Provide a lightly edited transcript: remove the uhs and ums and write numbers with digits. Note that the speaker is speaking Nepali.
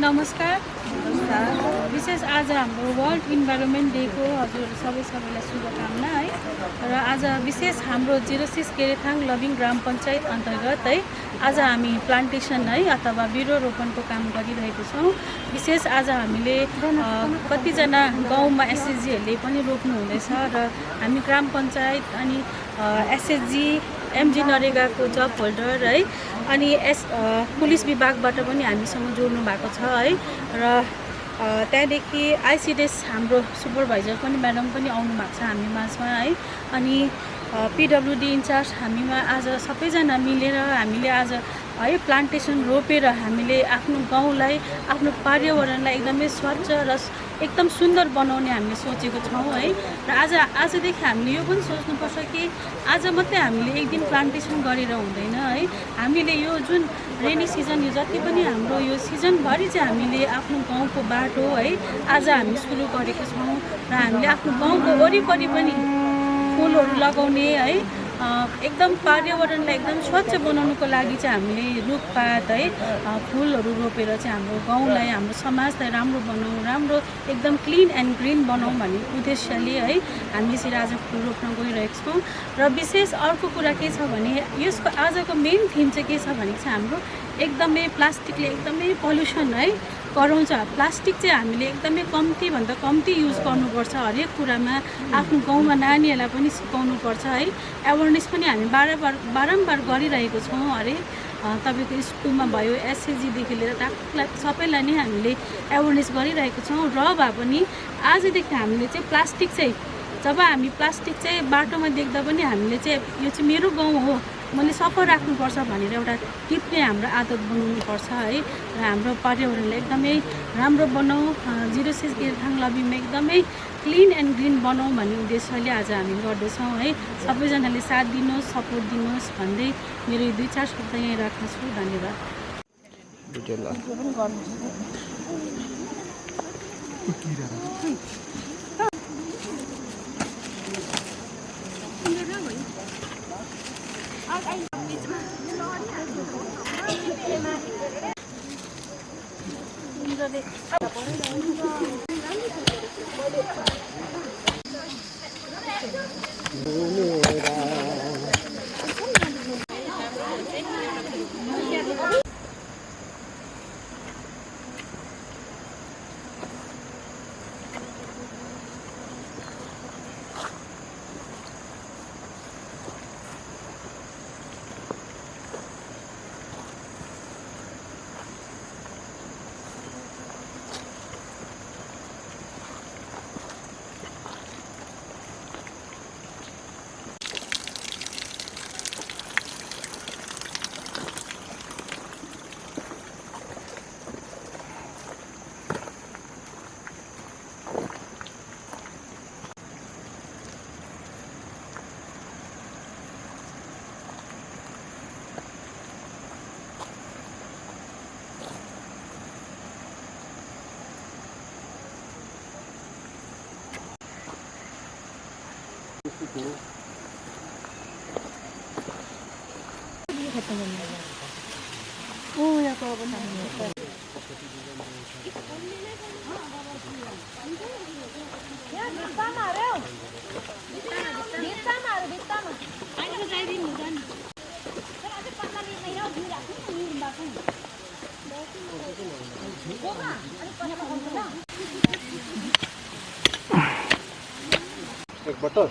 नमस्कार। विशेष आज हाम्रो वर्ल्ड इन्भाइरोमेन्ट डेको हजुर सबैलाई शुभकामना है। र आज विशेष हाम्रो 06 केरेथाङ लबिङ ग्राम पञ्चायत अन्तर्गत है आज हामी प्लान्टेसन है अथवा बिरुवा रोपनको काम गरिरहेको छौँ। विशेष आज हामीले कतिजना गाउँमा एसएचजीहरूले पनि रोप्नु हुँदैछ र हामी ग्राम पञ्चायत अनि एसएचजी एमजी नरेगाको जब होल्डर है अनि पुलिस विभागबाट पनि हामीसँग जोड्नु भएको छ है। र त्यहाँदेखि आइसिडिएस हाम्रो सुपरभाइजर पनि म्याडम पनि आउनु भएको छ हामी माझमा है। अनि पिडब्ल्युडी इन्चार्ज हामीमा आज सबैजना मिलेर हामीले आज है प्लान्टेसन रोपेर हामीले आफ्नो गाउँलाई आफ्नो पर्यावरणलाई एकदमै स्वच्छ र एकदम सुन्दर बनाउने हामीले सोचेको छौँ है। र आजदेखि हामीले यो पनि सोच्नुपर्छ कि आज मात्रै हामीले एक दिन प्लान्टेसन गरेर हुँदैन है। हामीले यो जुन रेनी सिजन यो जति पनि हाम्रो यो सिजनभरि चाहिँ हामीले आफ्नो गाउँको बाटो है आज हामी सुरु गरेको छौँ र हामीले आफ्नो गाउँको वरिपरि पनि फुलहरू लगाउने है एकदम पर्यावरणलाई एकदम स्वच्छ बनाउनुको लागि चाहिँ हामीले रुखपात है फुलहरू रोपेर चाहिँ हाम्रो गाउँलाई हाम्रो समाजलाई राम्रो बनाउँ, राम्रो एकदम क्लिन एन्ड ग्रिन बनाउँ भन्ने उद्देश्यले है हामी यसरी आज फुल रोप्न गइरहेको छौँ। र विशेष अर्को कुरा के छ भने यसको आजको मेन थिम चाहिँ के छ भने चाहिँ हाम्रो एकदमै प्लास्टिकले एकदमै पल्युसन है गराउँछ। प्लास्टिक चाहिँ हामीले एकदमै कम्तीभन्दा कम्ती युज गर्नुपर्छ हरेक कुरामा। आफ्नो गाउँमा नानीहरूलाई पनि सिकाउनुपर्छ है। एवेरनेस पनि हामी बारम्बार गरिरहेको छौँ हरेक तपाईँको स्कुलमा भयो एसएचजीदेखि लिएर सबैलाई नै हामीले एवेरनेस गरिरहेको छौँ। र भए पनि आजदेखि हामीले चाहिँ प्लास्टिक चाहिँ जब हामी प्लास्टिक चाहिँ बाटोमा देख्दा पनि हामीले चाहिँ यो चाहिँ मेरो गाउँ हो मैले सफा राख्नुपर्छ भनेर एउटा टिप्ने हाम्रो आदत बनाउनुपर्छ है। र हाम्रो पर्यावरणलाई एकदमै राम्रो बनाऊ 06 केरेथाङ लबिङमा एकदमै क्लिन एन्ड ग्रिन बनाऊ भन्ने उद्देश्यले आज हामी गर्दैछौँ है। सबैजनाले साथ दिनुहोस्, सपोर्ट दिनुहोस् भन्दै मेरो 2-4 शब्द यहीँ राख्छु। धन्यवाद। बटर